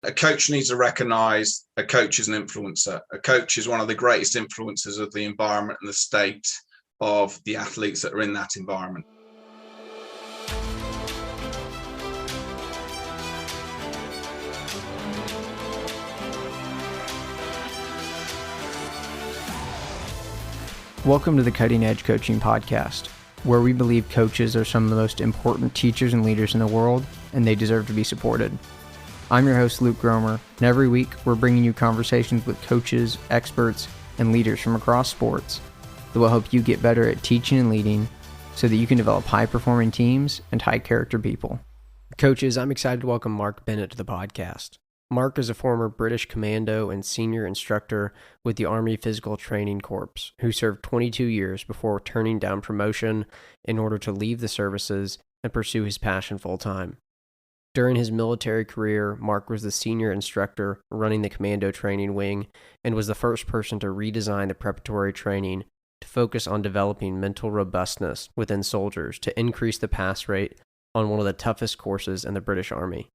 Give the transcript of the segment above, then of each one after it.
A coach needs to recognize a coach is an influencer. A coach is one of the greatest influencers of the environment and the state of the athletes that are in that environment. Welcome to the Cutting Edge Coaching Podcast, where we believe coaches are some of the most important teachers and leaders in the world, and they deserve to be supported. I'm your host, Luke Gromer, and every week we're bringing you conversations with coaches, experts, and leaders from across sports that will help you get better at teaching and leading so that you can develop high-performing teams and high-character people. Coaches, I'm excited to welcome Mark Bennett to the podcast. Mark is a former British commando and senior instructor with the Army Physical Training Corps, who served 22 years before turning down promotion in order to leave the services and pursue his passion full-time. During his military career, Mark was the senior instructor running the commando training wing and was the first person to redesign the preparatory training to focus on developing mental robustness within soldiers to increase the pass rate on one of the toughest courses in the British Army.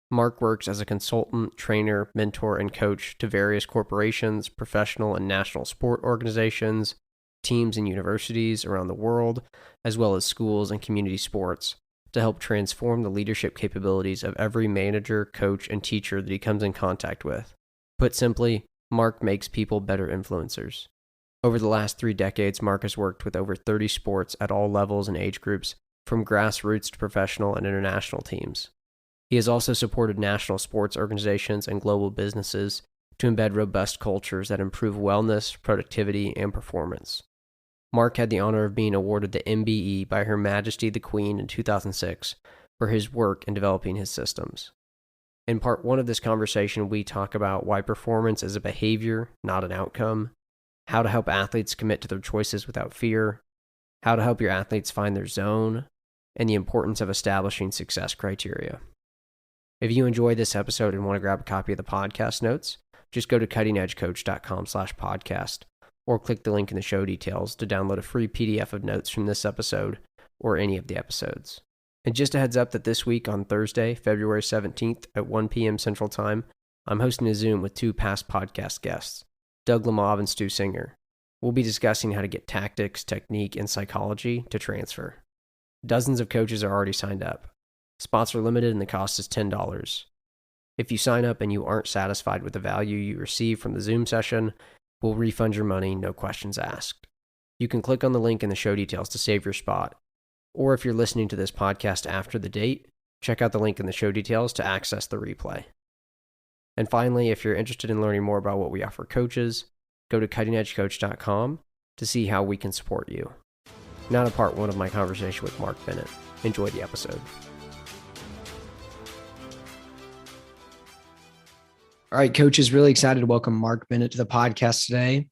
Mark works as a consultant, trainer, mentor, and coach to various corporations, professional and national sport organizations, teams and universities around the world, as well as schools and community sports, to help transform the leadership capabilities of every manager, coach, and teacher that he comes in contact with. Put simply, Mark makes people better influencers. Over the last 3 decades, Mark has worked with over 30 sports at all levels and age groups, from grassroots to professional and international teams. He has also supported national sports organizations and global businesses to embed robust cultures that improve wellness, productivity, and performance. Mark had the honor of being awarded the MBE by Her Majesty the Queen in 2006 for his work in developing his systems. In part 1 of this conversation, we talk about why performance is a behavior, not an outcome, how to help athletes commit to their choices without fear, how to help your athletes find their zone, and the importance of establishing success criteria. If you enjoyed this episode and want to grab a copy of the podcast notes, just go to cuttingedgecoach.com/podcast or click the link in the show details to download a free PDF of notes from this episode or any of the episodes. And just a heads up that this week on Thursday, February 17th at 1 p.m. Central Time, I'm hosting a Zoom with 2 past podcast guests, Doug Lemov and Stu Singer. We'll be discussing how to get tactics, technique, and psychology to transfer. Dozens of coaches are already signed up. Spots are limited and the cost is $10. If you sign up and you aren't satisfied with the value you receive from the Zoom session, we'll refund your money, no questions asked. You can click on the link in the show details to save your spot. Or if you're listening to this podcast after the date, check out the link in the show details to access the replay. And finally, if you're interested in learning more about what we offer coaches, go to cuttingedgecoach.com to see how we can support you. Now to part 1 of my conversation with Mark Bennett. Enjoy the episode. All right, coaches, really excited to welcome Mark Bennett to the podcast today.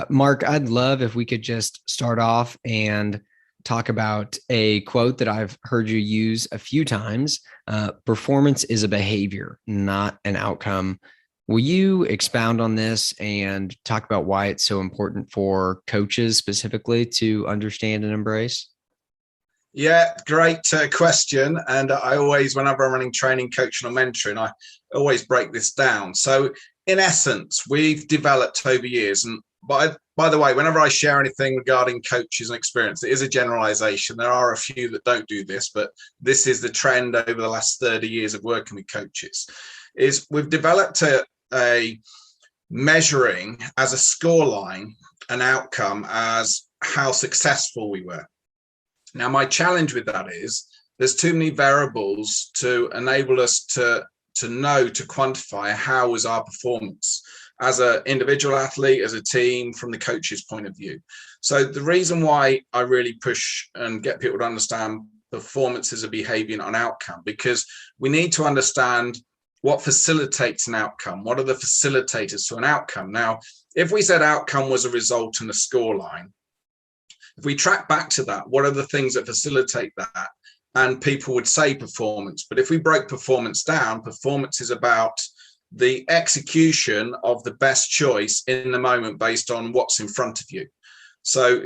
Mark, I'd love if we could just start off and talk about a quote that I've heard you use a few times. Performance is a behavior, not an outcome. Will you expound on this and talk about why it's so important for coaches specifically to understand and embrace? Yeah, great question. And I always, whenever I'm running training, coaching, or mentoring, I always break this down. So in essence, we've developed over years. And by the way, whenever I share anything regarding coaches and experience, it is a generalization. There are a few that don't do this, but this is the trend over the last 30 years of working with coaches, is we've developed a measuring as a score line, an outcome as how successful we were. Now, my challenge with that is there's too many variables to enable us to know, to quantify how was our performance as an individual athlete, as a team, from the coach's point of view. So the reason why I really push and get people to understand performance is a behavior, not an outcome, because we need to understand what facilitates an outcome. What are the facilitators to an outcome? Now, if we said outcome was a result and a score line, if we track back to that, what are the things that facilitate that? And people would say performance. But if we break performance down, performance is about the execution of the best choice in the moment based on what's in front of you. So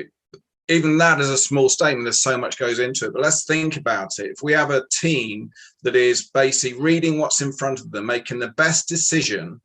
even that is a small statement. There's so much goes into it, but let's think about it. If we have a team that is basically reading what's in front of them, making the best decision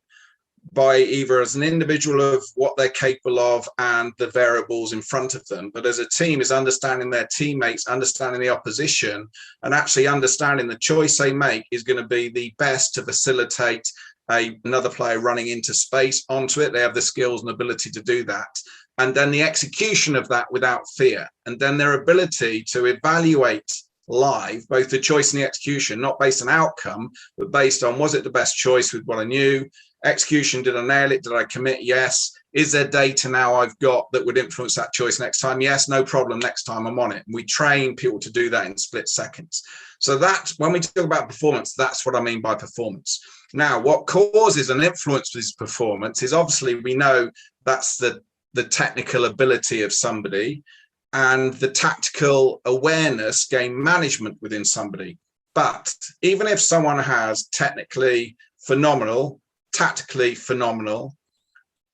by either as an individual of what they're capable of and the variables in front of them, but as a team is understanding their teammates, understanding the opposition, and actually understanding the choice they make is going to be the best to facilitate another player running into space onto it. They have the skills and ability to do that. And then the execution of that without fear. And then their ability to evaluate live, both the choice and the execution, not based on outcome, but based on, was it the best choice with what I knew? Execution, did I nail it? Did I commit? Yes. Is there data now I've got that would influence that choice next time? Yes, no problem. Next time I'm on it. And we train people to do that in split seconds. So that, when we talk about performance, that's what I mean by performance. Now, what causes and influences performance is obviously we know that's the technical ability of somebody and the tactical awareness, game management within somebody. But even if someone has technically phenomenal, tactically phenomenal,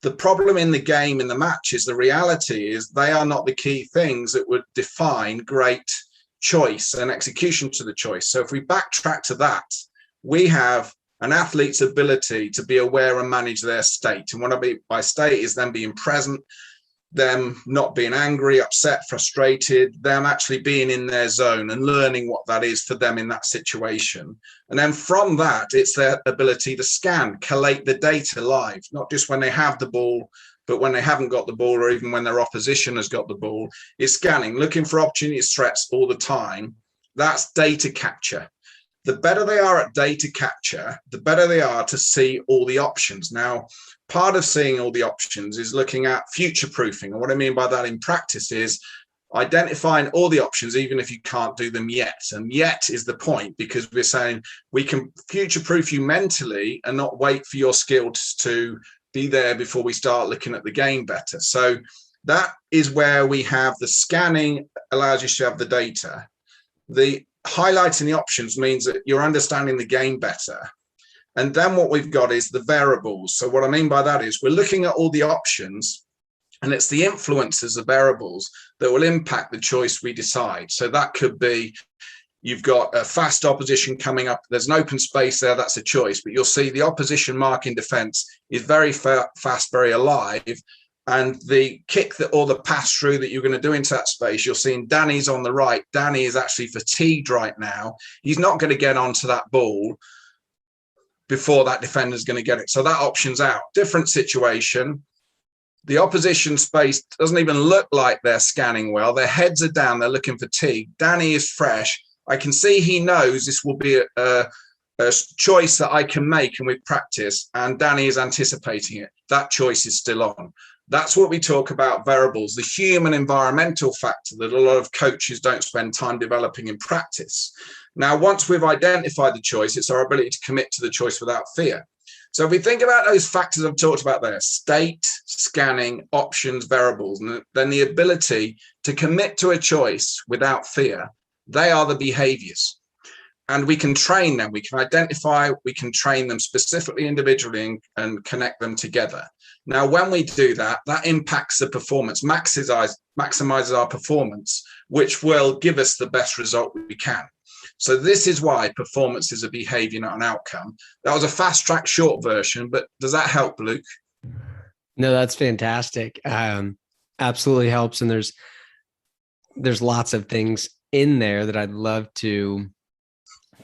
the problem in the game, in the match, is the reality is they are not the key things that would define great choice and execution to the choice. So if we backtrack to that, we have an athlete's ability to be aware and manage their state. And what I mean by state is them being present, them not being angry, upset, frustrated, them actually being in their zone and learning what that is for them in that situation. And then from that, it's their ability to scan, collate the data live, not just when they have the ball, but when they haven't got the ball or even when their opposition has got the ball, is scanning, looking for opportunities, threats all the time. That's data capture. The better they are at data capture, the better they are to see all the options. Now, part of seeing all the options is looking at future proofing. And what I mean by that in practice is identifying all the options, even if you can't do them yet. And yet is the point, because we're saying we can future proof you mentally and not wait for your skills to be there before we start looking at the game better. So that is where we have the scanning allows you to have the data. The highlighting the options means that you're understanding the game better. And then what we've got is the variables. So what I mean by that is we're looking at all the options, and it's the influences of variables that will impact the choice we decide. So that could be, you've got a fast opposition coming up. There's an open space there. That's a choice. But you'll see the opposition mark in defense is very fast, very alive. And the kick that or the pass through that you're going to do into that space, you're seeing Danny's on the right. Danny is actually fatigued right now. He's not going to get onto that ball before that defender's going to get it. So that option's out. Different situation. The opposition space doesn't even look like they're scanning well. Their heads are down. They're looking fatigued. Danny is fresh. I can see he knows this will be a choice that I can make and with practice, and Danny is anticipating it. That choice is still on. That's what we talk about variables, the human environmental factor that a lot of coaches don't spend time developing in practice. Now, once we've identified the choice, it's our ability to commit to the choice without fear. So if we think about those factors I've talked about there, state, scanning, options, variables, and then the ability to commit to a choice without fear, they are the behaviors. And we can train them, we can identify, we can train them specifically individually and connect them together. Now, when we do that, that impacts the performance, maximizes our performance, which will give us the best result we can. So this is why performance is a behavior, not an outcome. That was a fast track short version, but does that help, Luke? No, that's fantastic. Absolutely helps. And there's lots of things in there that I'd love to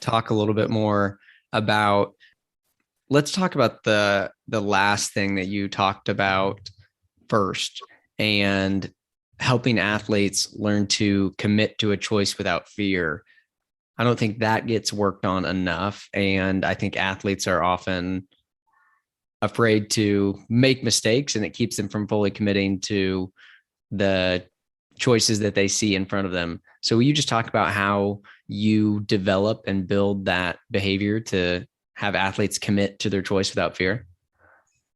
talk a little bit more about. Let's talk about the last thing that you talked about first, and helping athletes learn to commit to a choice without fear. I don't think that gets worked on enough. And I think athletes are often afraid to make mistakes, and it keeps them from fully committing to the choices that they see in front of them. So will you just talk about how you develop and build that behavior to have athletes commit to their choice without fear?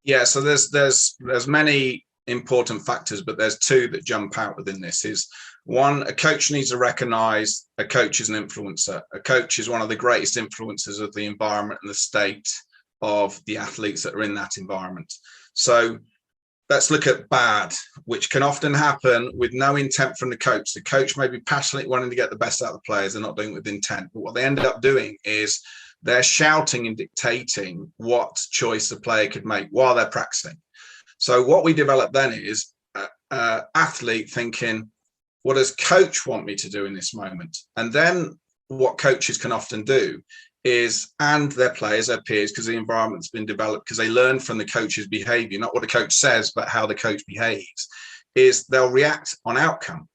Yeah, so there's many important factors, but there's two that jump out within this. Is one, a coach needs to recognize a coach is an influencer. A coach is one of the greatest influencers of the environment and the state of the athletes that are in that environment. So let's look at bad, which can often happen with no intent from the coach. The coach may be passionately wanting to get the best out of the players. They're not doing it with intent. But what they end up doing is they're shouting and dictating what choice the player could make while they're practicing. So what we develop then is athlete thinking, what does coach want me to do in this moment? And then what coaches can often do is, and their players, their peers, because the environment's been developed, because they learn from the coach's behavior, not what the coach says, but how the coach behaves, is they'll react on outcome.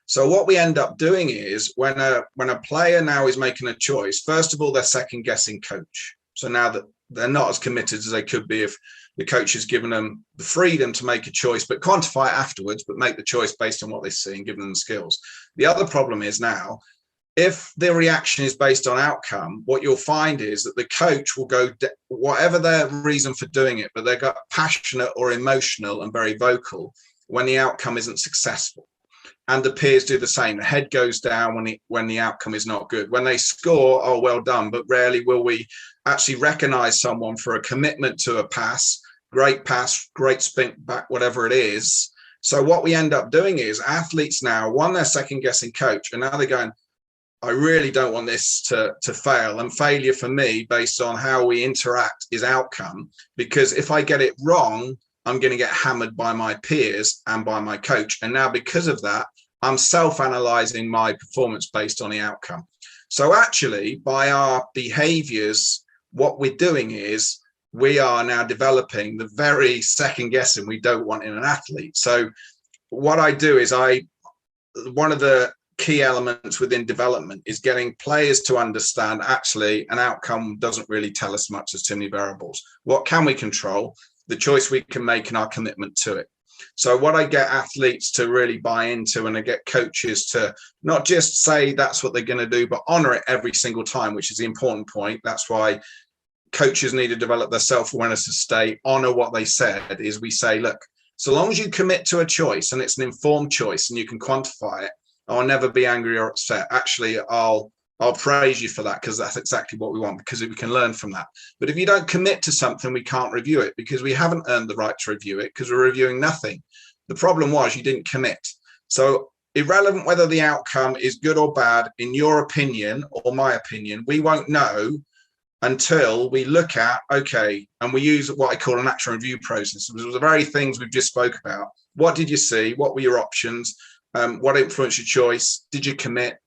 So what we end up doing is when a player now is making a choice, first of all, they're second guessing coach. So now that they're not as committed as they could be if the coach has given them the freedom to make a choice, but quantify it afterwards, but make the choice based on what they see and give them the skills. The other problem is now, if the reaction is based on outcome, what you'll find is that the coach will go, whatever their reason for doing it, but they got passionate or emotional and very vocal when the outcome isn't successful. And the peers do the same. The head goes down when the outcome is not good. When they score, oh, well done. But rarely will we actually recognize someone for a commitment to a pass, great sprint back, whatever it is. So what we end up doing is athletes now, one, they're second guessing coach, and now they're going, I really don't want this to fail. And failure for me, based on how we interact, is outcome. Because if I get it wrong, I'm going to get hammered by my peers and by my coach. And now because of that, I'm self-analyzing my performance based on the outcome. So actually, by our behaviors, what we're doing is we are now developing the very second guessing we don't want in an athlete. So what I do is one of the key elements within development is getting players to understand actually an outcome doesn't really tell us much as too many variables. What can we control? The choice we can make and our commitment to it. So what I get athletes to really buy into, and I get coaches to not just say that's what they're going to do, but honor it every single time, which is the important point. That's why coaches need to develop their self-awareness to stay, honor what they said, is we say, look, so long as you commit to a choice and it's an informed choice and you can quantify it, I'll never be angry or upset. Actually, I'll praise you for that, because that's exactly what we want, because we can learn from that. But if you don't commit to something, we can't review it, because we haven't earned the right to review it, because we're reviewing nothing. The problem was you didn't commit. So irrelevant whether the outcome is good or bad, in your opinion or my opinion, we won't know until we look at, okay, and we use what I call an action review process. It was the very things we've just spoke about. What did you see? What were your options? What influenced your choice? Did you commit?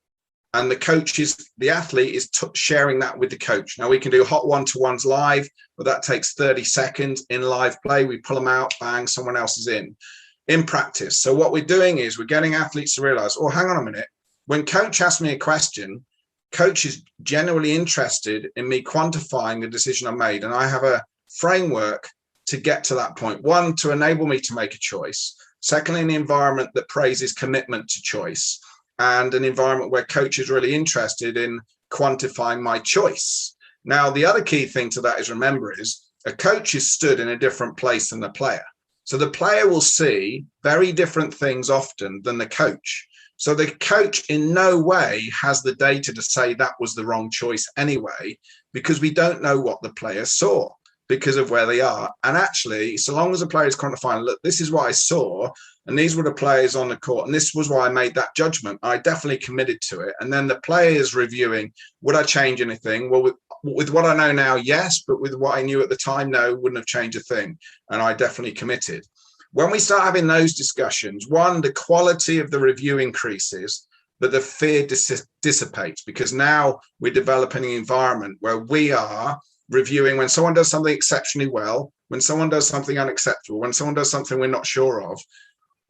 And the athlete is sharing that with the coach. Now we can do hot one-to-ones live, but that takes 30 seconds in live play. We pull them out, bang, someone else is in practice. So what we're doing is we're getting athletes to realize, oh, hang on a minute. When coach asks me a question, coach is genuinely interested in me quantifying the decision I made. And I have a framework to get to that point. One, to enable me to make a choice. Secondly, an environment that praises commitment to choice, and an environment where coach is really interested in quantifying my choice. Now, the other key thing to that is, remember, is a coach is stood in a different place than the player. So the player will see very different things often than the coach. So the coach in no way has the data to say that was the wrong choice anyway, because we don't know what the player saw because of where they are. And actually, so long as the player is quantifying, look, this is what I saw, and these were the players on the court, and this was why I made that judgment, I definitely committed to it. And then the player is reviewing, would I change anything? Well, with what I know now, yes, but with what I knew at the time, no, wouldn't have changed a thing. And I definitely committed. When we start having those discussions, one, the quality of the review increases, but the fear dissipates, because now we're developing an environment where we are reviewing when someone does something exceptionally well, when someone does something unacceptable, when someone does something we're not sure of.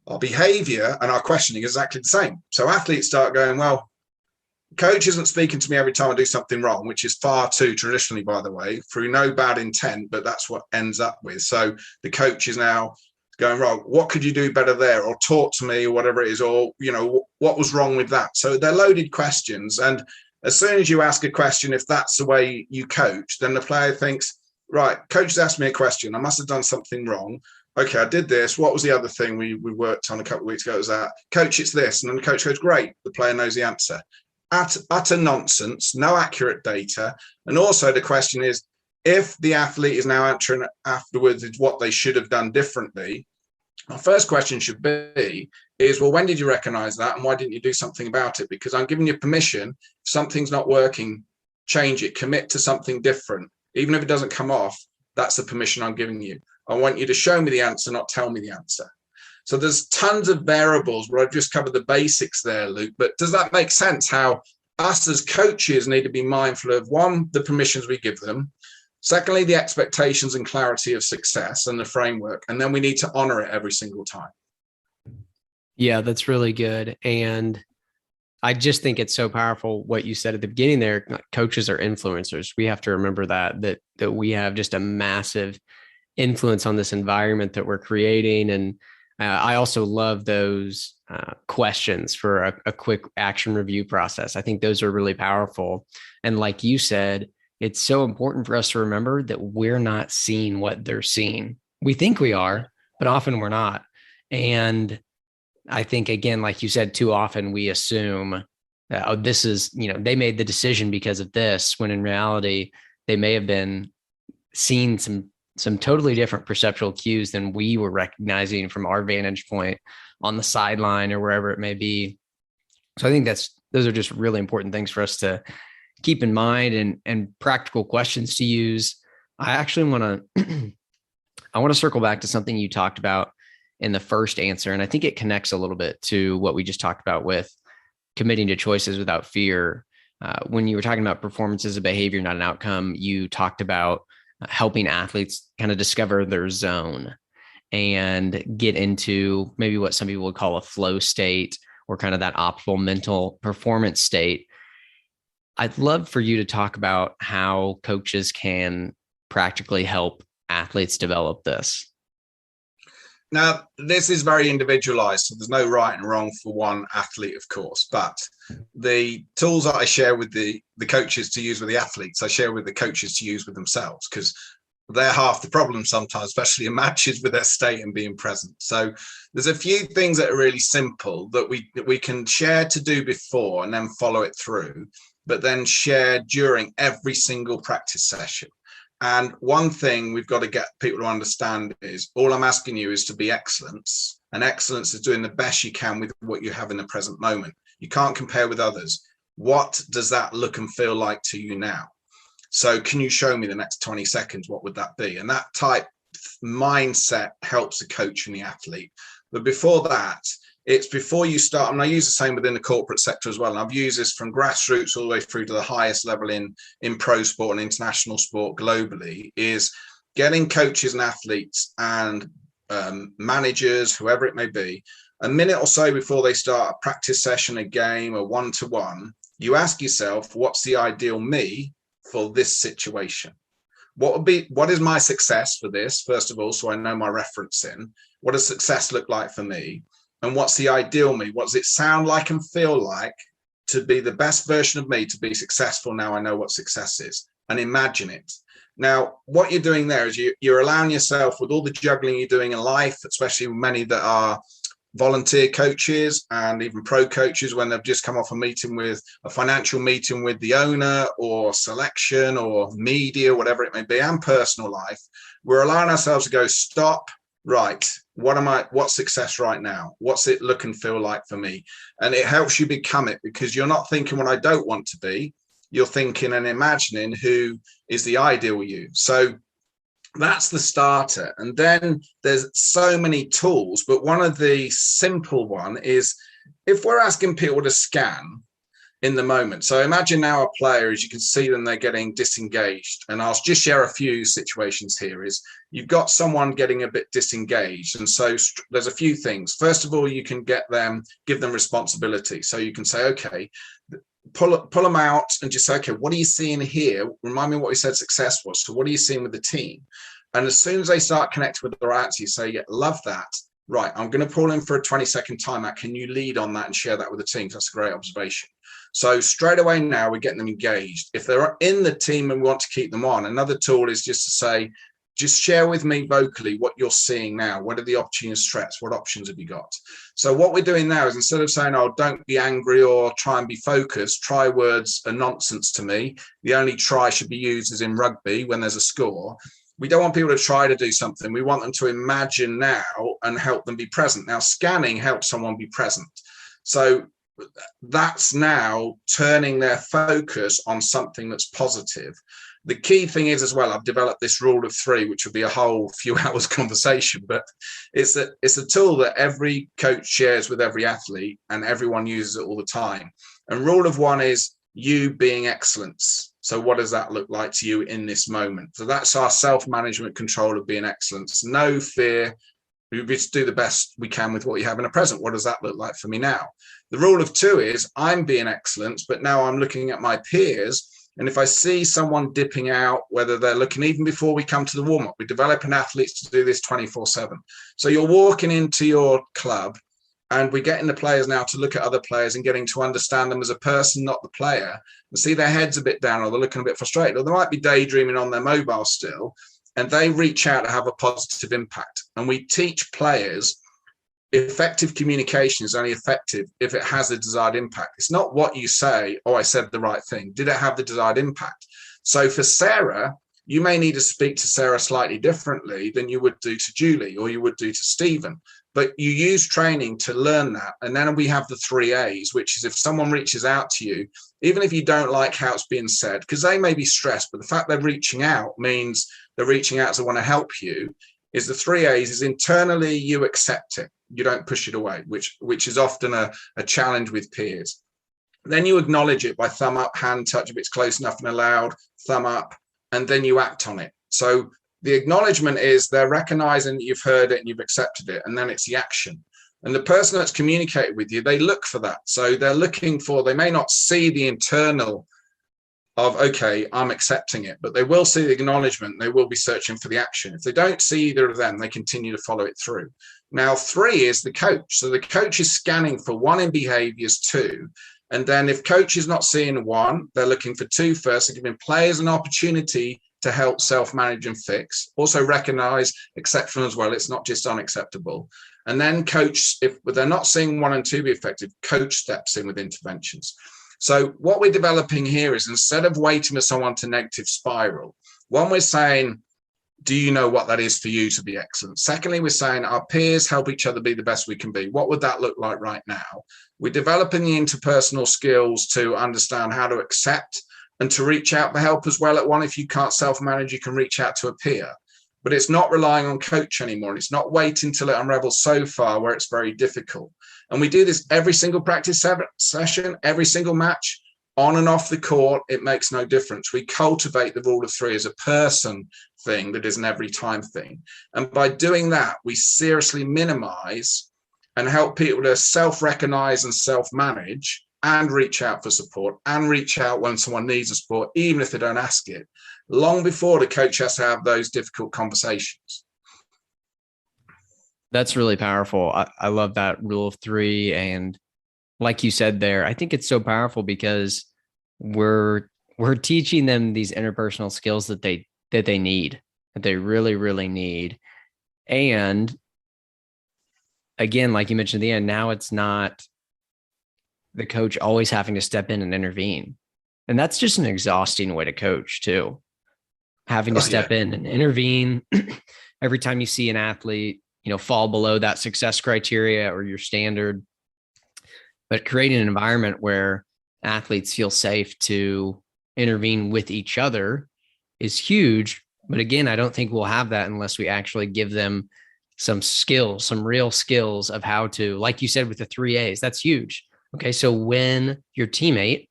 Our behavior and our questioning is exactly the same. So athletes start going, well, coach isn't speaking to me every time I do something wrong, which is far too traditionally, by the way, through no bad intent, but that's what ends up with. So the coach is now going, wrong, what could you do better there? Or talk to me, or whatever it is, or, you know, what was wrong with that? So they're loaded questions. And as soon as you ask a question, if that's the way you coach, then the player thinks, right, coach has asked me a question. I must have done something wrong. Okay, I did this. What was the other thing we worked on a couple of weeks ago? It was that, coach, it's this. And then the coach goes, great. The player knows the answer. Utter nonsense, no accurate data. And also the question is, if the athlete is now answering afterwards what they should have done differently, Our first question should be is, well, when did you recognize that? And why didn't you do something about it? Because I'm giving you permission. If something's not working, change it, commit to something different. Even if it doesn't come off, that's the permission I'm giving you. I want you to show me the answer, not tell me the answer. So there's tons of variables where I've just covered the basics there, Luke. But does that make sense? How us as coaches need to be mindful of, one, the permissions we give them. Secondly, the expectations and clarity of success and the framework. And then we need to honor it every single time. Yeah, that's really good. And I just think it's so powerful what you said at the beginning there. Coaches are influencers. We have to remember that we have just a massive influence on this environment that we're creating. And I also love those questions for a quick action review process. I think those are really powerful. And like you said, it's so important for us to remember that we're not seeing what they're seeing. We think we are, but often we're not. And I think, again, like you said, too often we assume, oh, this is, they made the decision because of this, when in reality, they may have been seeing some totally different perceptual cues than we were recognizing from our vantage point on the sideline or wherever it may be. So I think those are just really important things for us to keep in mind, and practical questions to use. I actually want to circle back to something you talked about in the first answer. And I think it connects a little bit to what we just talked about with committing to choices without fear. When you were talking about performance as a behavior, not an outcome, you talked about helping athletes kind of discover their zone and get into maybe what some people would call a flow state, or kind of that optimal mental performance state. I'd love for you to talk about how coaches can practically help athletes develop this. Now, this is very individualized, so there's no right and wrong for one athlete, of course, but the tools that I share with the coaches to use with the athletes, I share with the coaches to use with themselves, because they're half the problem sometimes, especially in matches, with their state and being present. So there's a few things that are really simple that we can share to do before and then follow it through, but then share during every single practice session. And one thing we've got to get people to understand is, all I'm asking you is to be excellence. And excellence is doing the best you can with what you have in the present moment. You can't compare with others. What does that look and feel like to you now? So can you show me the next 20 seconds? What would that be? And that type mindset helps the coach and the athlete. But before that, it's before you start, and I use the same within the corporate sector as well. And I've used this from grassroots all the way through to the highest level in pro sport and international sport globally, is getting coaches and athletes and managers, whoever it may be, a minute or so before they start a practice session, a game, a one-to-one, you ask yourself, what's the ideal me for this situation? What is my success for this, first of all, so I know my reference in? What does success look like for me? And what's the ideal me? What does it sound like and feel like to be the best version of me to be successful? Now I know what success is, and imagine it. Now, what you're doing there is you're allowing yourself, with all the juggling you're doing in life, especially many that are volunteer coaches and even pro coaches, when they've just come off a financial meeting with the owner or selection or media, whatever it may be, and personal life, we're allowing ourselves to go, stop, right, what's success right now? What's it look and feel like for me? And it helps you become it, because you're not thinking what I don't want to be. You're thinking and imagining who is the ideal you. So that's the starter. And then there's so many tools, but one of the simple one is, if we're asking people to scan in the moment. So imagine now a player, as you can see them, they're getting disengaged. And I'll just share a few situations here. Is you've got someone getting a bit disengaged. And so there's a few things. First of all, you can give them responsibility. So you can say, okay, pull them out and just say, okay, what are you seeing here? Remind me what we said success was. So what are you seeing with the team? And as soon as they start connecting with their answer, you say, yeah, love that. Right, I'm going to pull in for a 20-second timeout. Can you lead on that and share that with the team? That's a great observation. So straight away now we're getting them engaged. If they're in the team and we want to keep them on, another tool is just to say, just share with me vocally what you're seeing now. What are the opportunities, threats? What options have you got? So what we're doing now is, instead of saying, oh, don't be angry or try and be focused, try words are nonsense to me. The only try should be used is in rugby when there's a score. we don't want people to try to do something. We want them to imagine now and help them be present. Now, scanning helps someone be present. So that's now turning their focus on something that's positive. The key thing is as well, I've developed this rule of 3, which would be a whole few hours it's a tool that every coach shares with every athlete and everyone uses it all the time. And rule of 1 is you being excellence. So what does that look like to you in this moment? So that's our self-management control of being excellence. No fear. We just do the best we can with what you have in the present. What does that look like for me now? The rule of 2 is I'm being excellence, but now I'm looking at my peers. And if I see someone dipping out, whether they're looking, even before we come to the warm-up, we're developing athletes to do this 24/7. So you're walking into your club and we're getting the players now to look at other players and getting to understand them as a person, not the player, and see their heads a bit down or they're looking a bit frustrated or they might be daydreaming on their mobile still, and they reach out to have a positive impact. And we teach players effective communication is only effective if it has a desired impact. It's not what you say, oh, I said the right thing. Did it have the desired impact? So for Sarah, you may need to speak to Sarah slightly differently than you would do to Julie or you would do to Stephen. But you use training to learn that. And then we have the 3 A's, which is if someone reaches out to you, even if you don't like how it's being said, because they may be stressed, but the fact they're reaching out means they're reaching out to want to help you, is the 3 A's is internally you accept it. You don't push it away, which is often a challenge with peers. Then you acknowledge it by thumb up, hand touch if it's close enough and allowed, thumb up, and then you act on it. So the acknowledgement is they're recognizing that you've heard it and you've accepted it, and then it's the action. And the person that's communicated with you, they look for that. So they're looking for, they may not see the internal of, okay, I'm accepting it, but they will see the acknowledgement. They will be searching for the action. If they don't see either of them, they continue to follow it through. Now, 3 is the coach. So the coach is scanning for 1 in behaviors, 2. And then if coach is not seeing 1, they're looking for 2 first. They're giving players an opportunity to help self-manage and fix. Also recognize exceptional as well. It's not just unacceptable. And then coach, if they're not seeing 1 and 2 be effective, coach steps in with interventions. So what we're developing here is instead of waiting for someone to negative spiral, 1, we're saying, do you know what that is for you to be excellent? Secondly, we're saying our peers help each other be the best we can be. What would that look like right now? We're developing the interpersonal skills to understand how to accept and to reach out for help as well. At 1, if you can't self-manage, you can reach out to a peer. But it's not relying on coach anymore. And it's not waiting till it unravels so far where it's very difficult. And we do this every single practice session, every single match, on and off the court. It makes no difference. We cultivate the rule of 3 as a person thing that is an every time thing. And by doing that, we seriously minimize and help people to self-recognize and self-manage and reach out for support and reach out when someone needs a support, even if they don't ask it, long before the coach has to have those difficult conversations. That's really powerful. I love that rule of 3. And like you said there, I think it's so powerful because we're teaching them these interpersonal skills that they need, that they really, really need. And again, like you mentioned at the end, now it's not the coach always having to step in and intervene. And that's just an exhausting way to coach too. Having to step in and intervene every time you see an athlete, fall below that success criteria or your standard, but creating an environment where athletes feel safe to intervene with each other is huge. But again, I don't think we'll have that unless we actually give them some skills, some real skills of how to, like you said, with the 3 A's, that's huge. Okay. So when your teammate,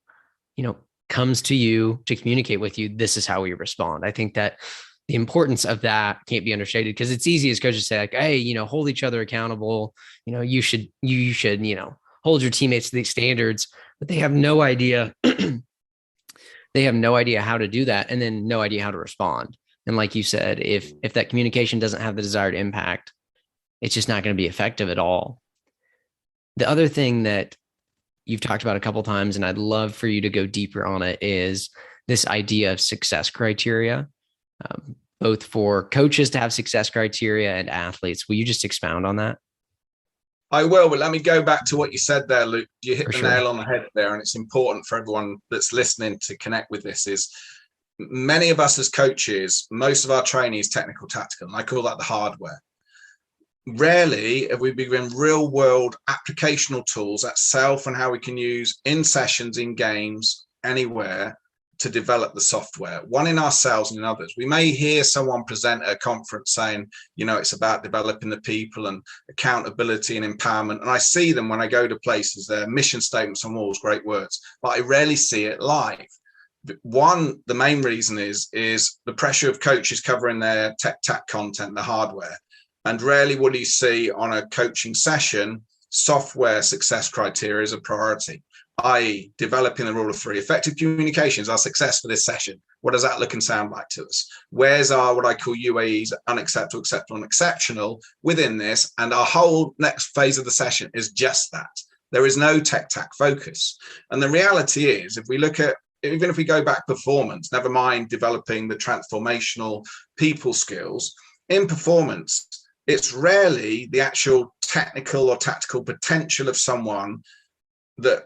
comes to you to communicate with you, this is how we respond. I think that the importance of that can't be understated because it's easy as coaches to say like, hey, hold each other accountable. You should, hold your teammates to these standards, but they have no idea. They have no idea how to do that and then no idea how to respond. And like you said, if that communication doesn't have the desired impact, it's just not going to be effective at all. The other thing that you've talked about a couple of times, and I'd love for you to go deeper on it, is this idea of success criteria, both for coaches to have success criteria and athletes. Will you just expound on that? I will, but let me go back to what you said there, Luke. You hit the nail on the head there, and it's important for everyone that's listening to connect with this is many of us as coaches, most of our training is technical tactical, and I call that the hardware. Rarely have we been given real world applicational tools at self and how we can use in sessions, in games, anywhere to develop the software, one in ourselves and in others. We may hear someone present at a conference saying, it's about developing the people and accountability and empowerment. And I see them when I go to places, their mission statements on walls, great words, but I rarely see it live. One, the main reason is the pressure of coaches covering their tech content, the hardware. And rarely will you see on a coaching session, software success criteria as a priority, i.e. developing the rule of three. Effective communications are success for this session. What does that look and sound like to us? Where's our, what I call UAEs, unacceptable, acceptable, and exceptional within this? And our whole next phase of the session is just that. There is no tech focus. And the reality is, if we look at, even if we go back performance, never mind developing the transformational people skills, in performance, it's rarely the actual technical or tactical potential of someone that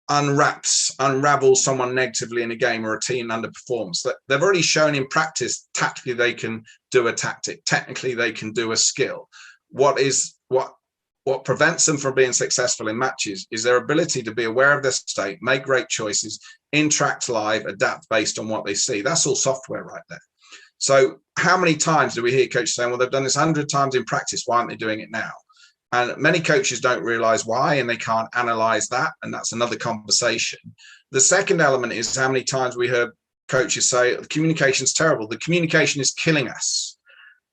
unravels someone negatively in a game or a team underperforms. That they've already shown in practice, tactically they can do a tactic, technically they can do a skill. What prevents them from being successful in matches is their ability to be aware of their state, make great choices, interact live, adapt based on what they see. That's all software right there. So how many times do we hear coaches saying, well, they've done this 100 times in practice, why aren't they doing it now? And many coaches don't realize why, and they can't analyze that. And that's another conversation. The second element is how many times we heard coaches say, the communication's terrible. The communication is killing us.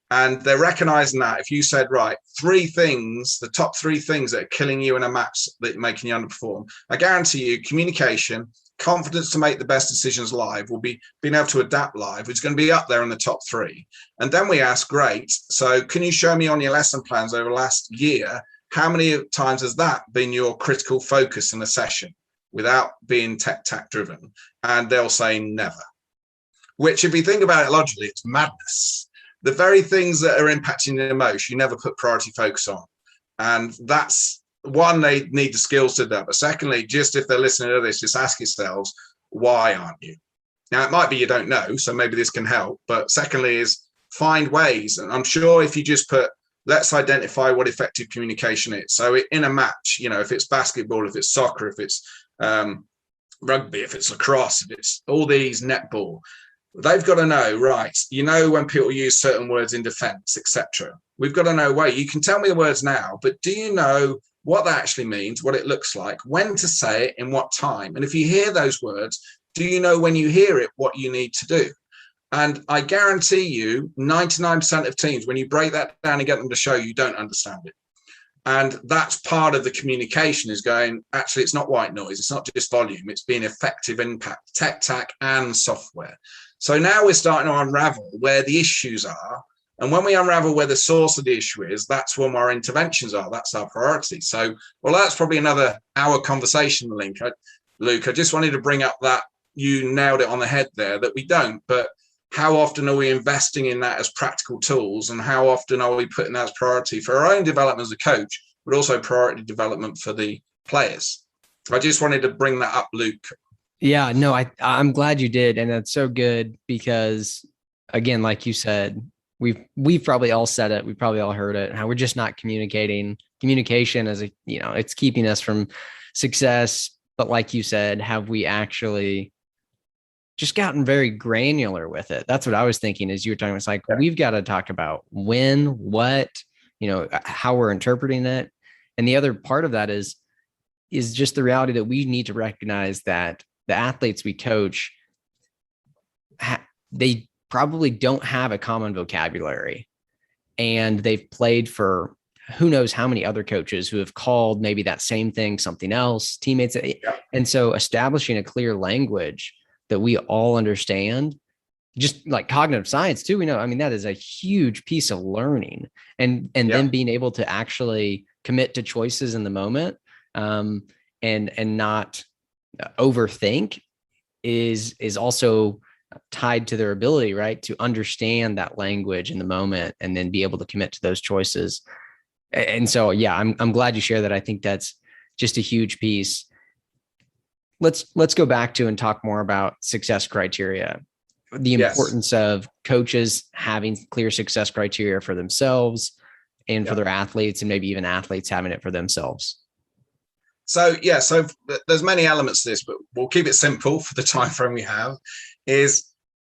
And they're recognizing that. If you said, right, the top three things that are killing you in a match that are making you underperform, I guarantee you communication, confidence to make the best decisions live, will be being able to adapt live, which is going to be up there in the top three. And then we ask, great, so can you show me on your lesson plans over the last year, how many times has that been your critical focus in a session without being tech driven? And they'll say never, which if you think about it logically, it's madness. The very things that are impacting the most, you never put priority focus on. And that's one, they need the skills to do that. But secondly, just if they're listening to this, just ask yourselves, why aren't you? Now, it might be you don't know, so maybe this can help. But secondly is find ways. And I'm sure if you just put, let's identify what effective communication is. So in a match, if it's basketball, if it's soccer, if it's rugby, if it's lacrosse, if it's all these netball, they've got to know, right, when people use certain words in defense, etc. We've got to know, wait, you can tell me the words now, but do you know what that actually means, what it looks like, when to say it, in what time? And if you hear those words, do you know when you hear it, what you need to do? And I guarantee you 99% of teams, when you break that down and get them to show you don't understand it. And that's part of the communication is going, actually, it's not white noise. It's not just volume. It's being effective impact, tech, and software. So now we're starting to unravel where the issues are. And when we unravel where the source of the issue is, that's when our interventions are. That's our priority. So, well, that's probably another hour conversation, Luke. I just wanted to bring up that you nailed it on the head there, that we don't. But how often are we investing in that as practical tools? And how often are we putting that as priority for our own development as a coach, but also priority development for the players? I just wanted to bring that up, Luke. Yeah, no, I'm glad you did. And that's so good because, again, like you said, we've probably all said it. We've probably all heard it. How we're just not communicating. Communication is it's keeping us from success. But like you said, have we actually just gotten very granular with it? That's what I was thinking as you were talking. It's like, we've got to talk about when, what, how we're interpreting it. And the other part of that is just the reality that we need to recognize that the athletes we coach, they probably don't have a common vocabulary, and they've played for who knows how many other coaches who have called maybe that same thing something else, teammates. And so establishing a clear language that we all understand, just like cognitive science too, that is a huge piece of learning, and then being able to actually commit to choices in the moment, and not overthink is also tied to their ability, right, to understand that language in the moment and then be able to commit to those choices. And so, I'm glad you share that. I think that's just a huge piece. Let's go back to and talk more about success criteria. the importance of coaches having clear success criteria for themselves and for their athletes, and maybe even athletes having it for themselves. So there's many elements to this, but we'll keep it simple for the time frame we have.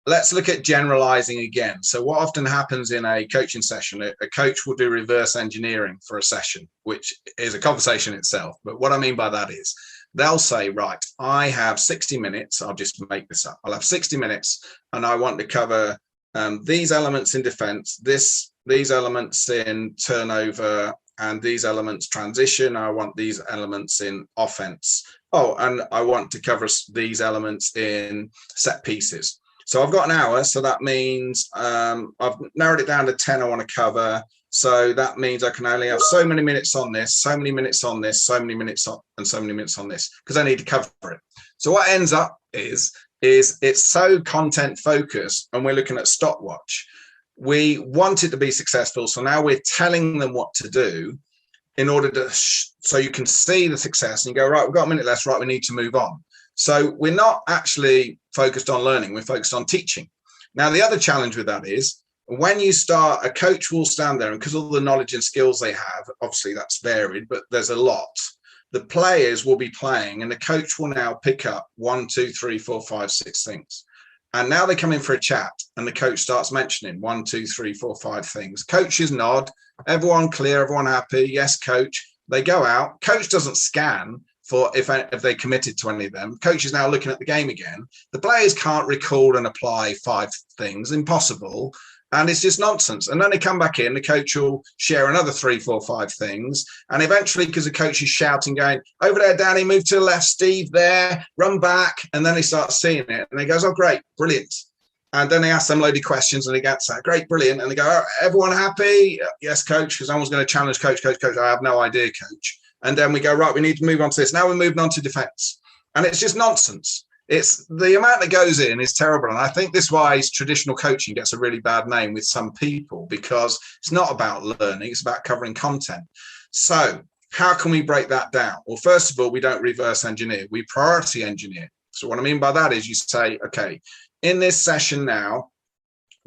Let's look at generalizing again. So what often happens in a coaching session, a coach will do reverse engineering for a session, which is a conversation itself. But what I mean by that is they'll say, right, I have 60 minutes. I'll just make this up. I'll have 60 minutes and I want to cover these elements in defense, these elements in turnover, and these elements transition. I want these elements in offense. Oh, and I want to cover these elements in set pieces. So I've got an hour. So that means I've narrowed it down to 10 I want to cover. So that means I can only have so many minutes on this, so many minutes on this, so many minutes on, and so many minutes on this, because I need to cover it. So what ends up is it's so content focused, and we're looking at stopwatch. We want it to be successful. So now we're telling them what to do in order to, so you can see the success and you go, right, we've got a minute left, right, we need to move on. So we're not actually focused on learning, we're focused on teaching. Now, the other challenge with that is when you start, a coach will stand there, and because of the knowledge and skills they have, obviously that's varied, but there's a lot. The players will be playing and the coach will now pick up 1, 2, 3, 4, 5, 6 things. And now they come in for a chat and the coach starts mentioning 1, 2, 3, 4, 5 things. Coaches nod, everyone clear, everyone happy. Yes, coach. They go out. Coach doesn't scan for if they committed to any of them. Coach is now looking at the game again. The players can't recall and apply 5 things, impossible. And it's just nonsense. And then they come back in, the coach will share another 3, 4, 5 things. And eventually, because the coach is shouting, going, over there, Danny, move to the left, Steve there, run back. And then they start seeing it. And he goes, oh, great, brilliant. And then they ask them loaded questions and they get that, great, brilliant. And they go, oh, everyone happy? Yes, coach, because someone's going to challenge coach. I have no idea, coach. And then we go, right, we need to move on to this. Now we're moving on to defense. And it's just nonsense. It's the amount that goes in is terrible. And I think this is why traditional coaching gets a really bad name with some people, because it's not about learning, it's about covering content. So how can we break that down? Well, first of all, we don't reverse engineer, we priority engineer. So what I mean by that is you say, okay, in this session now,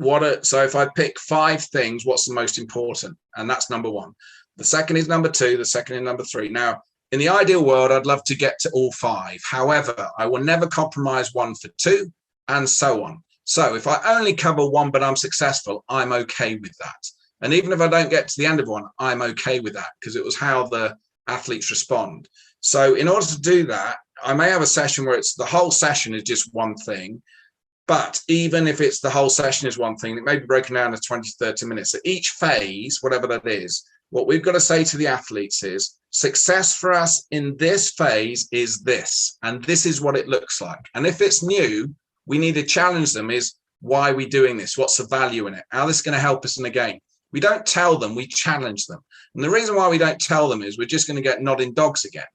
so if I pick 5 things, what's the most important? And that's number 1. The second is number 2, the second is number 3. Now, in the ideal world, I'd love to get to all 5. However, I will never compromise 1 for 2 and so on. So if I only cover 1, but I'm successful, I'm okay with that. And even if I don't get to the end of 1, I'm okay with that, because it was how the athletes respond. So in order to do that, I may have a session where it's the whole session is just one thing. But even if it's the whole session is one thing, it may be broken down to 20, 30 minutes. So each phase, whatever that is, what we've got to say to the athletes is, success for us in this phase is this, and this is what it looks like. And if it's new, we need to challenge them is, why are we doing this? What's the value in it? How this is going to help us in the game? We don't tell them, we challenge them. And the reason why we don't tell them is we're just going to get nodding dogs again.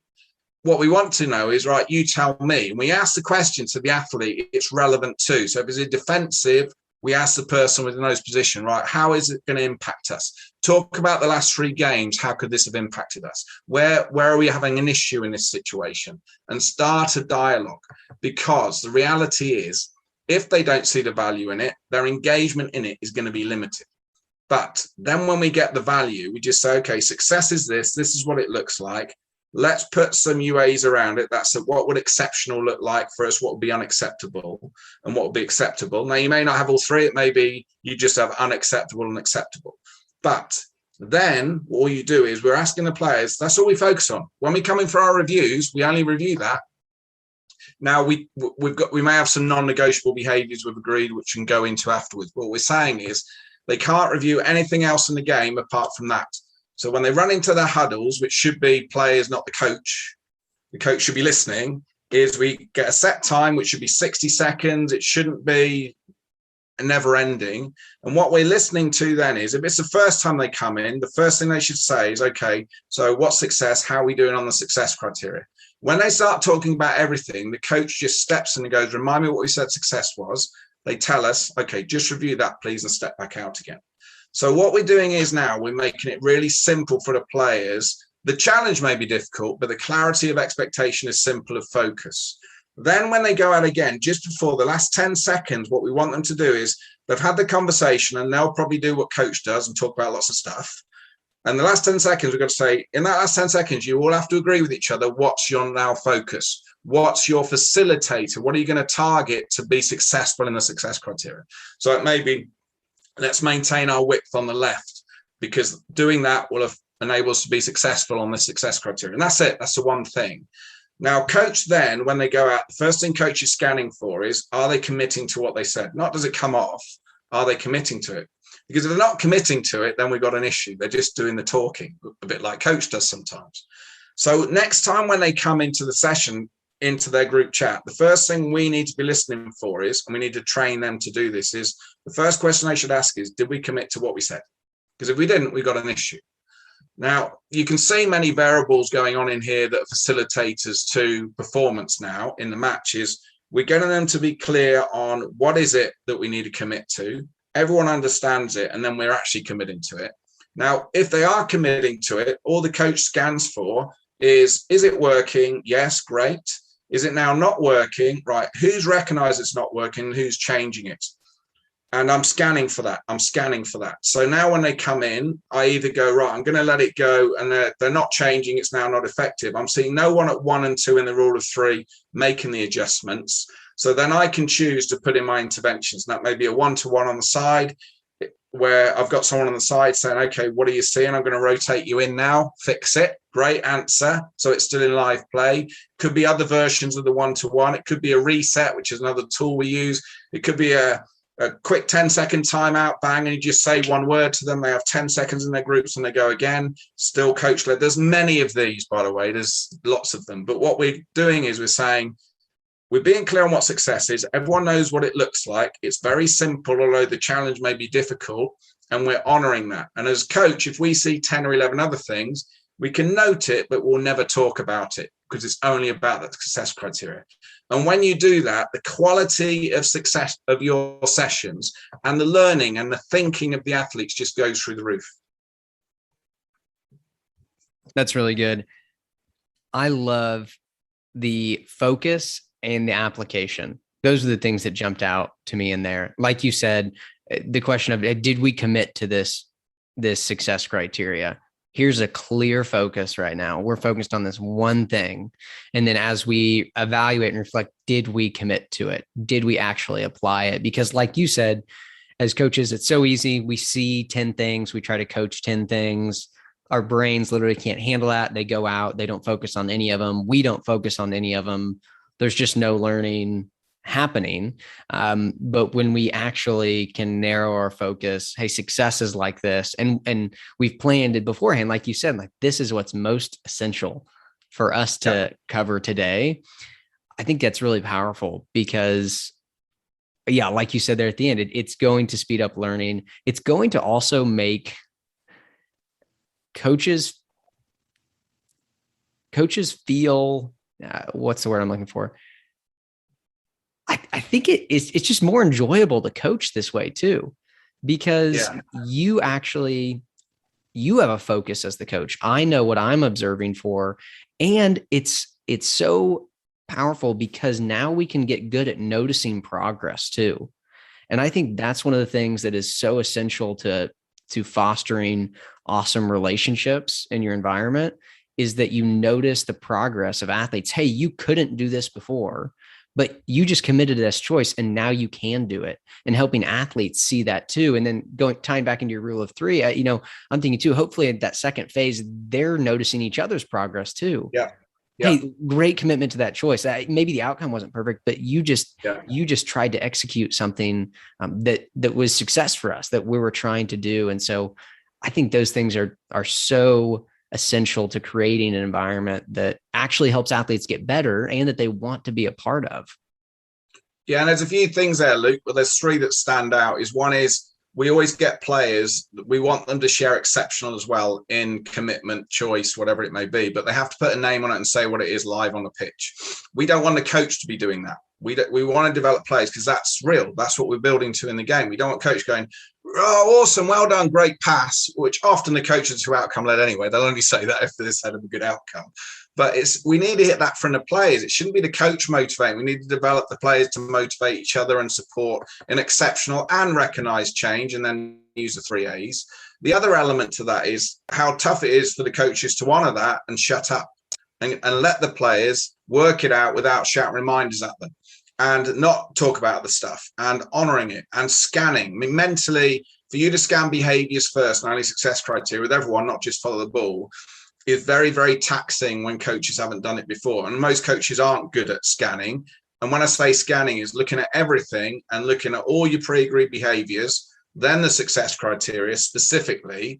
What we want to know is, right, you tell me. And we ask the question to the athlete it's relevant to. So if it's a defensive, we ask the person within those position, right, how is it going to impact us? Talk about the last 3 games. How could this have impacted us? Where are we having an issue in this situation? And start a dialogue, because the reality is, if they don't see the value in it, their engagement in it is going to be limited. But then when we get the value, we just say, okay, success is this. This is what it looks like. Let's put some UAs around it. That's what would exceptional look like for us, what would be unacceptable, and what would be acceptable. Now, you may not have all 3. It may be you just have unacceptable and acceptable. But then all you do is we're asking the players, that's all we focus on. When we come in for our reviews, we only review that. Now, we may have some non-negotiable behaviors we've agreed, which we can go into afterwards. But what we're saying is they can't review anything else in the game apart from that. So when they run into their huddles, which should be players, not the coach should be listening, is we get a set time, which should be 60 seconds. It shouldn't be never ending. And what we're listening to then is, if it's the first time they come in, the first thing they should say is, okay, so what's success? How are we doing on the success criteria? When they start talking about everything, the coach just steps in and goes, remind me what we said success was. They tell us, okay, just review that, please, and step back out again. So what we're doing is now we're making it really simple for the players. The challenge may be difficult, but the clarity of expectation is simple of focus. Then when they go out again, just before the last 10 seconds, what we want them to do is they've had the conversation and they'll probably do what coach does and talk about lots of stuff. And the last 10 seconds, we've got to say, in that last 10 seconds, you all have to agree with each other. What's your now focus? What's your facilitator? What are you going to target to be successful in the success criteria? So it may be, let's maintain our width on the left, because doing that will enable us to be successful on the success criteria. And that's it. That's the one thing. Now, coach then, when they go out, the first thing coach is scanning for is, are they committing to what they said? Not does it come off, are they committing to it? Because if they're not committing to it, then we've got an issue. They're just doing the talking, a bit like coach does sometimes. So next time when they come into the session, into their group chat, the first thing we need to be listening for is, and we need to train them to do this, is the first question they should ask is, did we commit to what we said? Because if we didn't, we got an issue. Now, you can see many variables going on in here that are facilitators to performance now in the matches. We're getting them to be clear on what is it that we need to commit to. Everyone understands it, and then we're actually committing to it. Now, if they are committing to it, all the coach scans for is it working? Yes, great. Is it now not working? Right. Who's recognized it's not working? Who's changing it? And I'm scanning for that. I'm scanning for that. So now when they come in, I either go, right, I'm going to let it go, and they're not changing. It's now not effective. I'm seeing no one at 1 and 2 in the rule of 3 making the adjustments. So then I can choose to put in my interventions. And that may be a 1-to-1 on the side, where I've got someone on the side saying, okay, what are you seeing? I'm going to rotate you in now. Fix it. Great answer. So it's still in live play. Could be other versions of the 1-to-1. It could be a reset, which is another tool we use. It could be a quick 10-second timeout, bang, and you just say one word to them. They have 10 seconds in their groups and they go again, still coach-led. There's many of these, by the way. There's lots of them. But what we're doing is we're saying, we're being clear on what success is. Everyone knows what it looks like. It's very simple, although the challenge may be difficult, and we're honoring that. And as coach, if we see 10 or 11 other things, we can note it, but we'll never talk about it because it's only about the success criteria. And when you do that, the quality of success of your sessions and the learning and the thinking of the athletes just goes through the roof. That's really good. I love the focus and the application. Those are the things that jumped out to me in there. Like you said, the question of, did we commit to this success criteria? Here's a clear focus right now. We're focused on this one thing. And then as we evaluate and reflect, did we commit to it? Did we actually apply it? Because like you said, as coaches, it's so easy. We see 10 things. We try to coach 10 things. Our brains literally can't handle that. They go out. They don't focus on any of them. We don't focus on any of them. There's just no learning happening. But when we actually can narrow our focus, hey, success is like this. And we've planned it beforehand. Like you said, like this is what's most essential for us to cover today. I think that's really powerful because like you said there at the end, it's going to speed up learning. It's going to also make coaches feel, what's the word I'm looking for? I think it's just more enjoyable to coach this way too, because you have a focus as the coach. I know what I'm observing for, and it's so powerful because now we can get good at noticing progress too. And I think that's one of the things that is so essential to fostering awesome relationships in your environment is that you notice the progress of athletes. Hey, you couldn't do this before, but you just committed to this choice and now you can do it, and helping athletes see that too. And then tying back into your rule of 3, I'm thinking too, hopefully at that second phase, they're noticing each other's progress too. Yeah. Hey, great commitment to that choice. Maybe the outcome wasn't perfect, but you just tried to execute something that was success for us that we were trying to do. And so I think those things are so essential to creating an environment that actually helps athletes get better and that they want to be a part of. Yeah, and there's a few things there, Luke, but there's 3 that stand out. One is we always get players, we want them to share exceptional as well in commitment, choice, whatever it may be, but they have to put a name on it and say what it is live on the pitch. We don't want the coach to be doing that. We want to develop players because that's real. That's what we're building to in the game. We don't want coach going, oh, awesome, well done, great pass, which often the coaches who are outcome led anyway. They'll only say that if they've had a good outcome. But we need to hit that from the players. It shouldn't be the coach motivating. We need to develop the players to motivate each other and support an exceptional and recognized change, and then use the 3 A's. The other element to that is how tough it is for the coaches to honor that and shut up and let the players work it out without shouting reminders at them, and not talk about the stuff, and honoring it and scanning. I mean, mentally, for you to scan behaviors first and only success criteria with everyone, not just follow the ball, is very, very taxing when coaches haven't done it before. And most coaches aren't good at scanning. And when I say scanning, is looking at everything and looking at all your pre-agreed behaviors, then the success criteria specifically,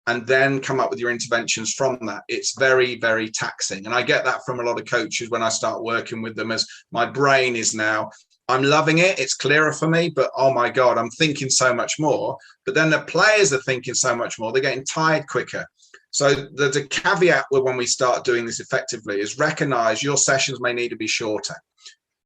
and then come up with your interventions from that. It's very, very taxing. And I get that from a lot of coaches when I start working with them, as my brain is now, I'm loving it. It's clearer for me, but oh my God, I'm thinking so much more. But then the players are thinking so much more. They're getting tired quicker. So the caveat when we start doing this effectively is recognize your sessions may need to be shorter.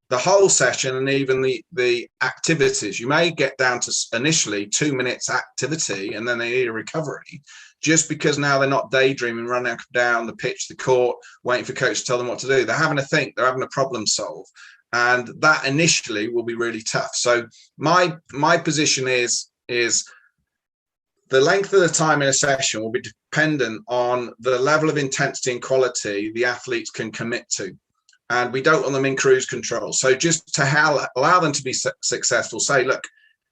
The whole session, and even the activities, you may get down to initially 2 minutes activity, and then they need a recovery, just because now they're not daydreaming, running up and down the pitch, the court, waiting for coach to tell them what to do. They're having to think, they're having a problem solve. And that initially will be really tough. So my position is the length of the time in a session will be dependent on the level of intensity and quality the athletes can commit to. And we don't want them in cruise control. So just to allow them to be successful, say, look,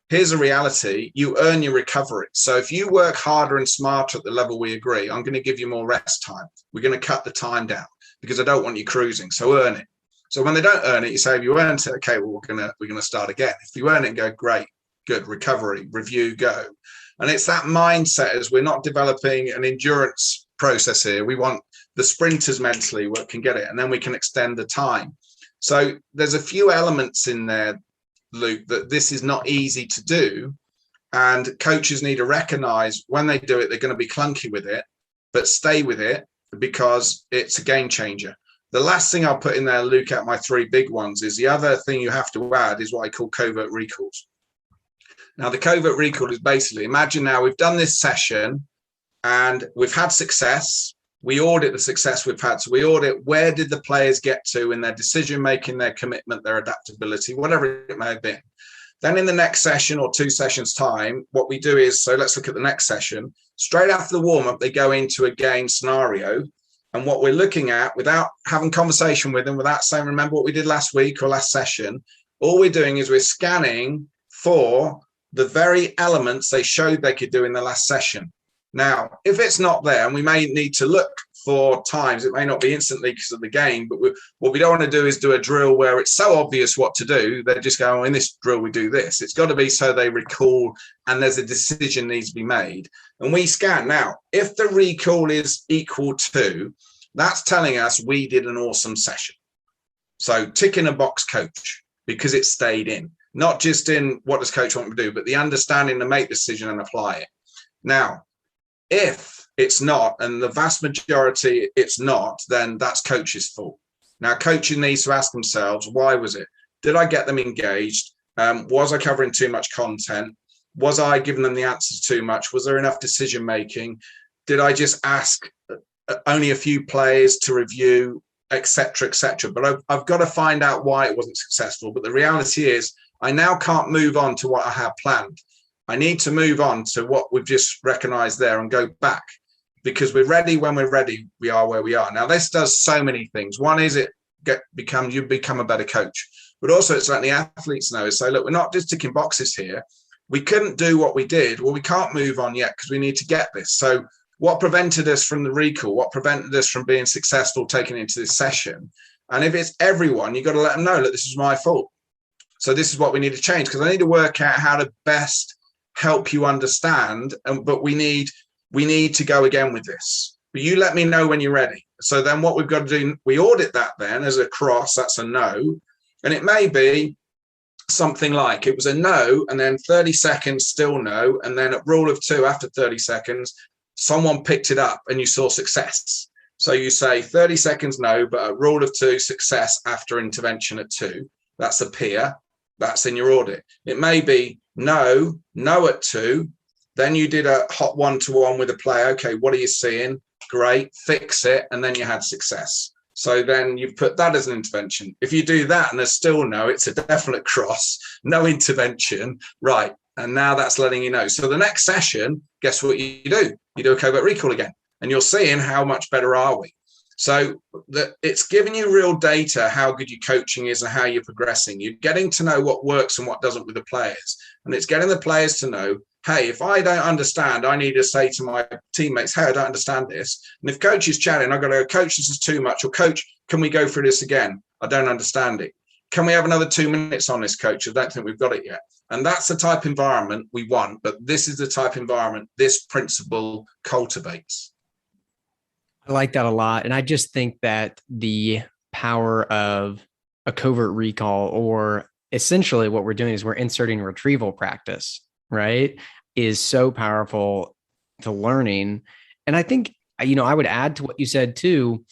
here's a reality. You earn your recovery. So if you work harder and smarter at the level we agree, I'm going to give you more rest time. We're going to cut the time down because I don't want you cruising. So earn it. So when they don't earn it, you say, if you earned it, okay, well, we're gonna start again. If you earn it, go, great, good, recovery, review, go. And it's that mindset, as we're not developing an endurance process here. We want the sprinters mentally what can get it, and then we can extend the time. So there's a few elements in there, Luke, that this is not easy to do. And coaches need to recognize when they do it, they're going to be clunky with it, but stay with it because it's a game changer. The last thing I'll put in there, Luke, out my 3 big ones, is the other thing you have to add is what I call covert recalls. Now, the covert recall is basically, imagine now we've done this session and we've had success. We audit the success we've had. So we audit where did the players get to in their decision-making, their commitment, their adaptability, whatever it may have been. Then in the next session or 2 sessions time, what we do is, so let's look at the next session. Straight after the warm-up, they go into a game scenario. And what we're looking at, without having conversation with them, without saying, remember what we did last week or last session, all we're doing is we're scanning for the very elements they showed they could do in the last session. Now, if it's not there, and we may need to look for times, it may not be instantly because of the game, but what we don't want to do is do a drill where it's so obvious what to do. They just go, oh, in this drill, we do this. It's got to be so they recall and there's a decision needs to be made. And we scan. Now, if the recall is equal to, that's telling us we did an awesome session. So tick in a box, coach, because it stayed in. Not just in what does coach want to do, but the understanding to make the decision and apply it. Now, if it's not, and the vast majority it's not, then that's coach's fault. Now, coaches needs to ask themselves, why was it? Did I get them engaged? Was I covering too much content? Was I giving them the answers too much? Was there enough decision making? Did I just ask only a few players to review, etc., etc.? But I've got to find out why it wasn't successful. But the reality is, I now can't move on to what I had planned. I need to move on to what we've just recognized there and go back, because we're ready. When we're ready, we are where we are. Now, this does so many things. One is you become a better coach, but also it's letting the athletes know, so look, we're not just ticking boxes here. We couldn't do what we did. Well, we can't move on yet because we need to get this. So what prevented us from the recall? What prevented us from being successful taking into this session? And if it's everyone, you've got to let them know, look, this is my fault. So this is what we need to change, because I need to work out how to best help you understand. But we need to go again with this. But you let me know when you're ready. So then what we've got to do, we audit that then as a cross, that's a no. And it may be something like it was a no, and then 30 seconds, still no. And then at rule of 2, after 30 seconds, someone picked it up and you saw success. So you say 30 seconds, no, but at rule of 2, success after intervention at 2. That's a peer. That's in your audit. It may be no at 2. Then you did a hot 1-to-1 with a player. Okay, what are you seeing? Great, fix it. And then you had success. So then you've put that as an intervention. If you do that and there's still no, it's a definite cross, no intervention, right? And now that's letting you know. So the next session, guess what you do? You do a covert recall again, and you're seeing how much better are we. So it's giving you real data, how good your coaching is and how you're progressing. You're getting to know what works and what doesn't with the players. And it's getting the players to know, hey, if I don't understand, I need to say to my teammates, hey, I don't understand this. And if coach is chatting, I've got to go, coach, this is too much. Or coach, can we go through this again? I don't understand it. Can we have another 2 minutes on this, coach? I don't think we've got it yet. And that's the type of environment we want. But this is the type of environment this principle cultivates. I like that a lot. And I just think that the power of a covert recall, or essentially what we're doing is we're inserting retrieval practice, right, is so powerful to learning. And I think, I would add to what you said too,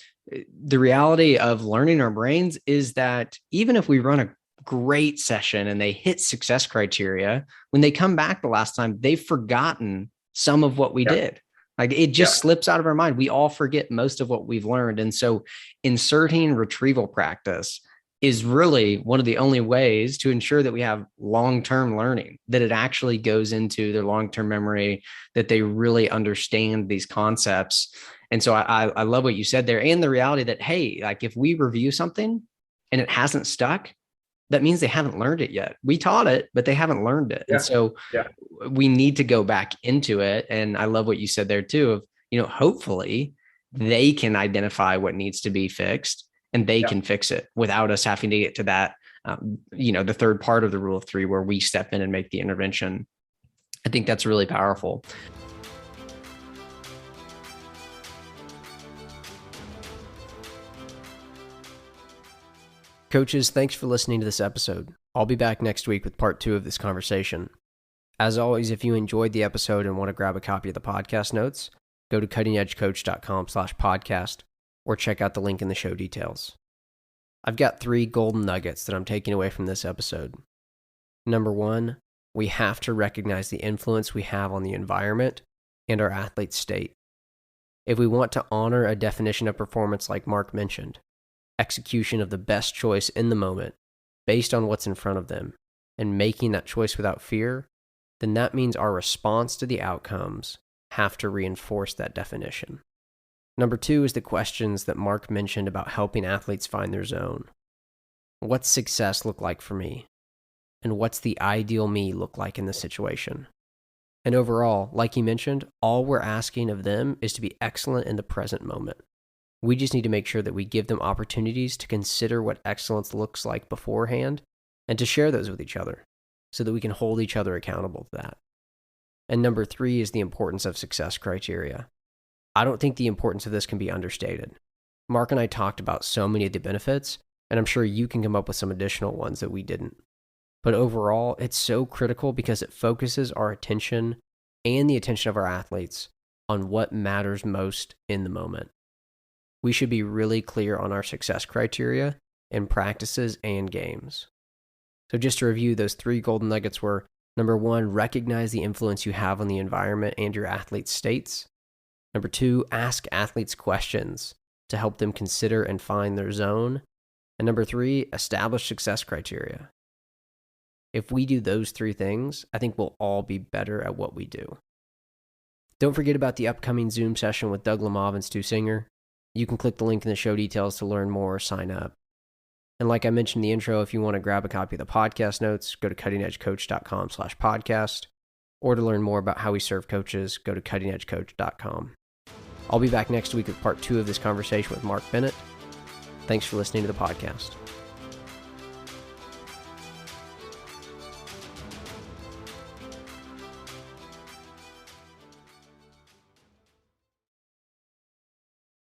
the reality of learning our brains is that even if we run a great session and they hit success criteria, when they come back the last time, they've forgotten some of what we did. Like it just slips out of our mind. We all forget most of what we've learned. And so inserting retrieval practice is really one of the only ways to ensure that we have long-term learning, that it actually goes into their long-term memory, that they really understand these concepts. And so I love what you said there. And the reality that, hey, like if we review something and it hasn't stuck, that means they haven't learned it yet. We taught it, but they haven't learned it. And so we need to go back into it. And I love what you said there too, of, hopefully they can identify what needs to be fixed and they can fix it without us having to get to that, the third part of the rule of three, where we step in and make the intervention. I think that's really powerful. Coaches, thanks for listening to this episode. I'll be back next week with part 2 of this conversation. As always, if you enjoyed the episode and want to grab a copy of the podcast notes, go to cuttingedgecoach.com/podcast or check out the link in the show details. I've got 3 golden nuggets that I'm taking away from this episode. Number 1, we have to recognize the influence we have on the environment and our athlete's state. If we want to honor a definition of performance like Mark mentioned, execution of the best choice in the moment based on what's in front of them and making that choice without fear, then that means our response to the outcomes have to reinforce that definition. Number 2 is the questions that Mark mentioned about helping athletes find their zone. What's success look like for me? And what's the ideal me look like in this situation? And overall, like he mentioned, all we're asking of them is to be excellent in the present moment. We just need to make sure that we give them opportunities to consider what excellence looks like beforehand and to share those with each other so that we can hold each other accountable to that. And number 3 is the importance of success criteria. I don't think the importance of this can be understated. Mark and I talked about so many of the benefits, and I'm sure you can come up with some additional ones that we didn't. But overall, it's so critical because it focuses our attention and the attention of our athletes on what matters most in the moment. We should be really clear on our success criteria in practices and games. So just to review, those 3 golden nuggets were, number 1, recognize the influence you have on the environment and your athlete's states. Number 2, ask athletes questions to help them consider and find their zone. And number 3, establish success criteria. If we do those 3 things, I think we'll all be better at what we do. Don't forget about the upcoming Zoom session with Doug Lemov and Stu Singer. You can click the link in the show details to learn more or sign up. And like I mentioned in the intro, if you want to grab a copy of the podcast notes, go to cuttingedgecoach.com/podcast. Or to learn more about how we serve coaches, go to cuttingedgecoach.com. I'll be back next week with part 2 of this conversation with Mark Bennett. Thanks for listening to the podcast.